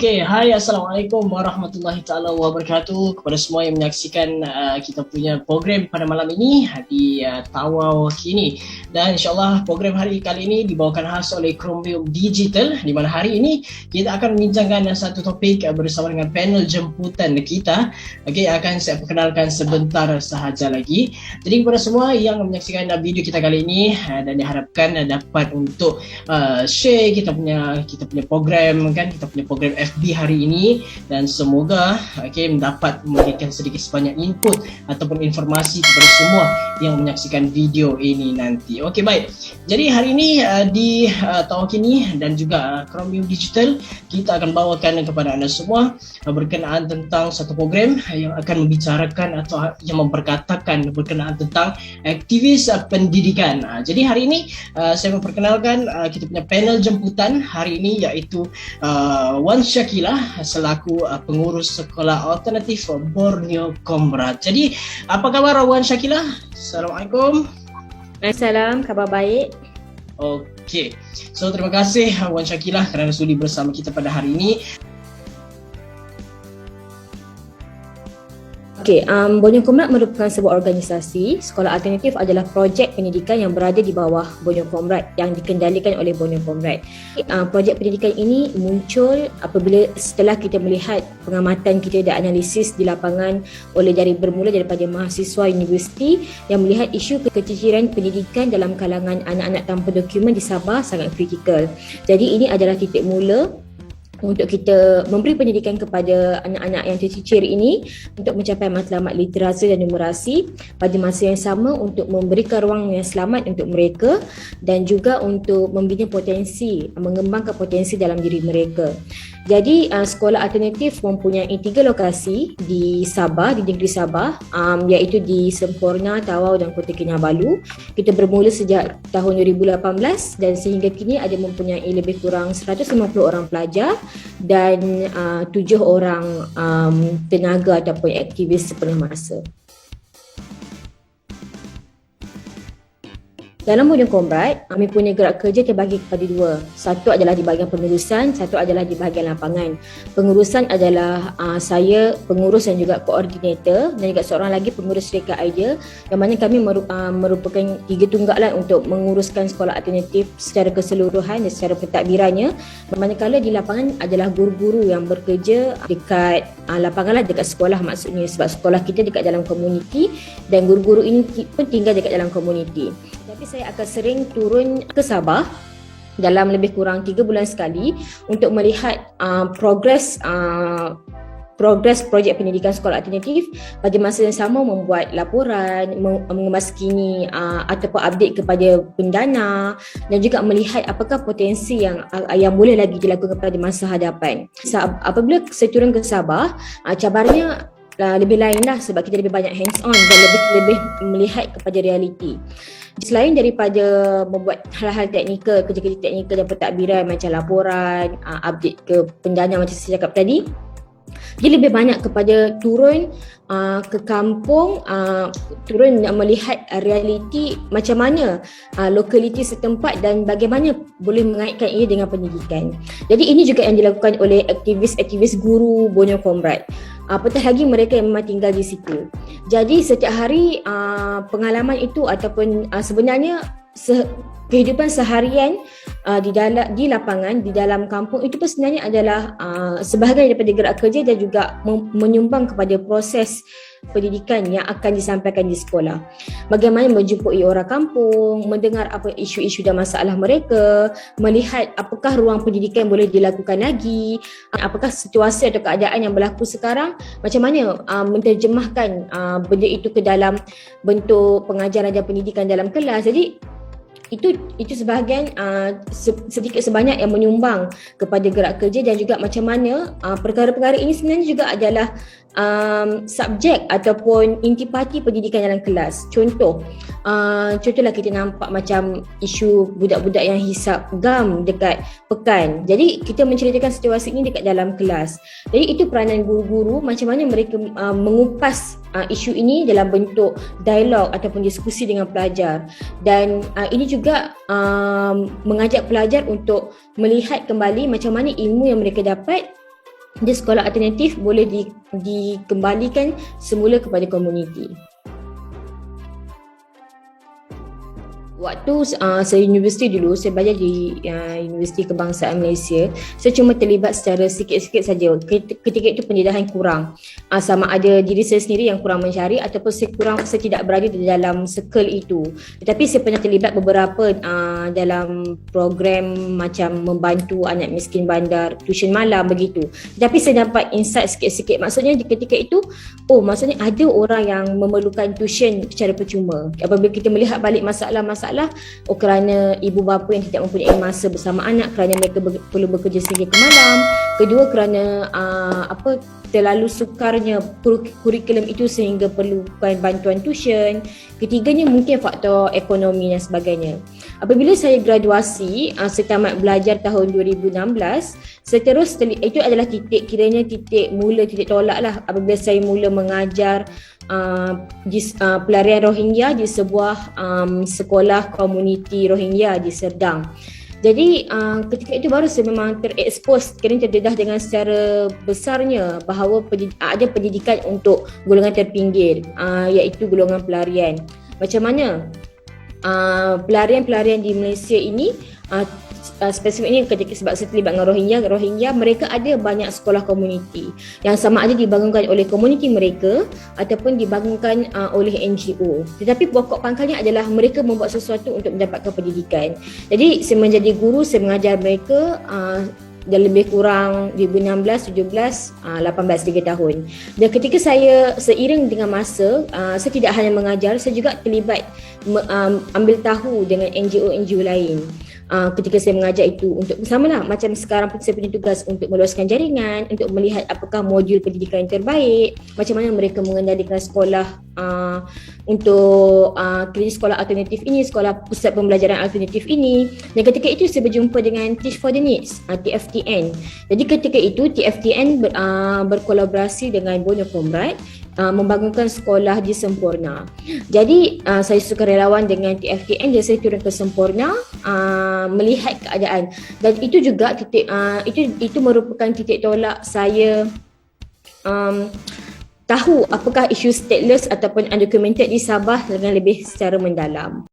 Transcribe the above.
Okey, hai Assalamualaikum warahmatullahi taala wabarakatuh kepada semua yang menyaksikan kita punya program pada malam ini di Tawau Kini. Dan insyaAllah program hari kali ini dibawakan khas oleh Chromium Digital, di mana hari ini kita akan membincangkan satu topik bersama dengan panel jemputan kita. Okey, akan saya perkenalkan sebentar sahaja lagi. Jadi kepada semua yang menyaksikan video kita kali ini dan diharapkan dapat untuk share kita punya program kan, kita punya program FB hari ini, dan semoga mendapat memberikan sedikit sebanyak input ataupun informasi kepada semua yang menyaksikan video ini nanti. Okey, baik. Jadi hari ini di Tawau Kini dan juga Chromium Digital kita akan bawakan kepada anda semua berkenaan tentang satu program yang akan membicarakan atau yang memperkatakan berkenaan tentang aktivis pendidikan. Jadi hari ini saya memperkenalkan kita punya panel jemputan hari ini, iaitu Wan Syakilah selaku pengurus sekolah alternatif Borneo Comrade. Jadi apa khabar Wan Syakilah? Assalamualaikum. Assalamualaikum, khabar baik. Okey. So terima kasih Wan Syakilah kerana sudi bersama kita pada hari ini. Borneo Comrade merupakan sebuah organisasi. Sekolah alternatif adalah projek pendidikan yang berada di bawah Borneo Comrade yang dikendalikan oleh Borneo Comrade. Projek pendidikan ini muncul apabila setelah kita melihat pengamatan kita dan analisis di lapangan bermula daripada mahasiswa universiti yang melihat isu keciciran pendidikan dalam kalangan anak-anak tanpa dokumen di Sabah sangat kritikal. Jadi ini adalah titik mula untuk kita memberi pendidikan kepada anak-anak yang tercicir ini untuk mencapai matlamat literasi dan numerasi, pada masa yang sama untuk memberikan ruang yang selamat untuk mereka dan juga untuk membina potensi, mengembangkan potensi dalam diri mereka. Jadi sekolah alternatif mempunyai 3 lokasi di Sabah, di negeri Sabah, iaitu di Semporna, Tawau dan Kota Kinabalu. Kita bermula sejak tahun 2018 dan sehingga kini ada mempunyai lebih kurang 150 orang pelajar dan 7 orang tenaga ataupun aktivis sepenuh masa. Dalam Borneo Comrade, kami punya gerak kerja terbagi kepada 2. Satu adalah di bahagian pengurusan, satu adalah di bahagian lapangan. Pengurusan adalah saya, pengurus dan juga koordinator, dan juga seorang lagi pengurus Syarikat Idea, yang mana kami merupakan 3 tunggakan untuk menguruskan sekolah alternatif secara keseluruhan dan secara pentadbirannya. Manakala di lapangan adalah guru-guru yang bekerja dekat lapangan, dekat sekolah maksudnya, sebab sekolah kita dekat dalam komuniti dan guru-guru ini pun tinggal dekat dalam komuniti. Tapi saya akan sering turun ke Sabah dalam lebih kurang 3 bulan sekali untuk melihat progres projek pendidikan sekolah alternatif, pada masa yang sama membuat laporan, mengemaskini ataupun update kepada pendana dan juga melihat apakah potensi yang boleh lagi dilakukan pada masa hadapan. Apabila saya turun ke Sabah, cabarannya lebih lain lah, sebab kita lebih banyak hands on dan lebih melihat kepada realiti. Selain daripada membuat hal-hal teknikal, kerja-kerja teknikal dan pentadbiran macam laporan, update ke pendana macam saya cakap tadi, dia lebih banyak kepada turun ke kampung, turun melihat realiti macam mana lokaliti setempat dan bagaimana boleh mengaitkan ia dengan pendidikan. Jadi ini juga yang dilakukan oleh aktivis-aktivis guru Borneo Comrade. Apatah lagi mereka yang memang tinggal di situ. Jadi setiap hari pengalaman itu ataupun sebenarnya kehidupan seharian di lapangan, di dalam kampung itu pun sebenarnya adalah sebahagian daripada gerak kerja dan juga menyumbang kepada proses pendidikan yang akan disampaikan di sekolah. Bagaimana menjumpai orang kampung, mendengar apa isu-isu dan masalah mereka, melihat apakah ruang pendidikan boleh dilakukan lagi, apakah situasi atau keadaan yang berlaku sekarang, macam mana menterjemahkan benda itu ke dalam bentuk pengajaran dan pendidikan dalam kelas. Jadi itu sebahagian sedikit sebanyak yang menyumbang kepada gerak kerja dan juga macam mana perkara-perkara ini sebenarnya juga adalah subjek ataupun intipati pendidikan dalam kelas. Contohlah kita nampak macam isu budak-budak yang hisap gam dekat pekan. Jadi kita menceritakan situasi ini dekat dalam kelas. Jadi itu peranan guru-guru, macam mana mereka mengupas isu ini dalam bentuk dialog ataupun diskusi dengan pelajar. Dan ini juga mengajak pelajar untuk melihat kembali macam mana ilmu yang mereka dapat Jadi sekolah alternatif boleh dikembalikan semula kepada komuniti. Waktu saya universiti dulu, saya belajar di Universiti Kebangsaan Malaysia, saya cuma terlibat secara sikit-sikit saja. Ketika itu pendedahan kurang. Sama ada diri saya sendiri yang kurang mencari ataupun saya tidak berada di dalam circle itu. Tetapi saya pernah terlibat beberapa dalam program macam membantu anak miskin bandar, tuition malam begitu. Tetapi saya dapat insight sikit-sikit. Maksudnya ketika itu, maksudnya ada orang yang memerlukan tuition secara percuma. Apabila kita melihat balik masalah, kerana ibu bapa yang tidak mempunyai masa bersama anak, kerana mereka perlu bekerja sehingga ke malam. Kedua, kerana terlalu sukarnya kurikulum itu sehingga perlukan bantuan tuition. Ketiganya mungkin faktor ekonomi dan sebagainya. Apabila saya graduasi, saya tamat belajar tahun 2016, saya terus itu adalah titik tolak lah apabila saya mula mengajar pelarian Rohingya di sebuah sekolah komuniti Rohingya di Serdang. Jadi ketika itu baru saya memang terekspos, kerana terdedah dengan secara besarnya bahawa ada pendidikan untuk golongan terpinggir, iaitu golongan pelarian. Macam mana pelarian-pelarian di Malaysia ini, spesifiknya sebab saya terlibat dengan Rohingya, mereka ada banyak sekolah komuniti yang sama ada dibangunkan oleh komuniti mereka ataupun dibangunkan oleh NGO. Tetapi pokok pangkalnya adalah mereka membuat sesuatu untuk mendapatkan pendidikan. Jadi saya menjadi guru, saya mengajar mereka dan lebih kurang 2016, 17, 18, 3 tahun. Dan ketika saya seiring dengan masa, saya tidak hanya mengajar, saya juga terlibat ambil tahu dengan NGO-NGO lain. Ketika saya mengajar itu untuk bersamalah, macam sekarang pun saya punya tugas untuk meluaskan jaringan, untuk melihat apakah modul pendidikan yang terbaik, macam mana mereka mengendalikan sekolah untuk klinik sekolah alternatif ini, sekolah pusat pembelajaran alternatif ini. Dan ketika itu saya berjumpa dengan Teach for the Needs, TFTN. Jadi ketika itu TFTN berkolaborasi dengan Borneo Comrade membangunkan sekolah di Semporna. Jadi saya sukarelawan dengan TFTN dan saya turun ke Semporna melihat keadaan, dan itu juga itu merupakan titik tolak saya tahu apakah isu stateless ataupun undocumented di Sabah dengan lebih secara mendalam.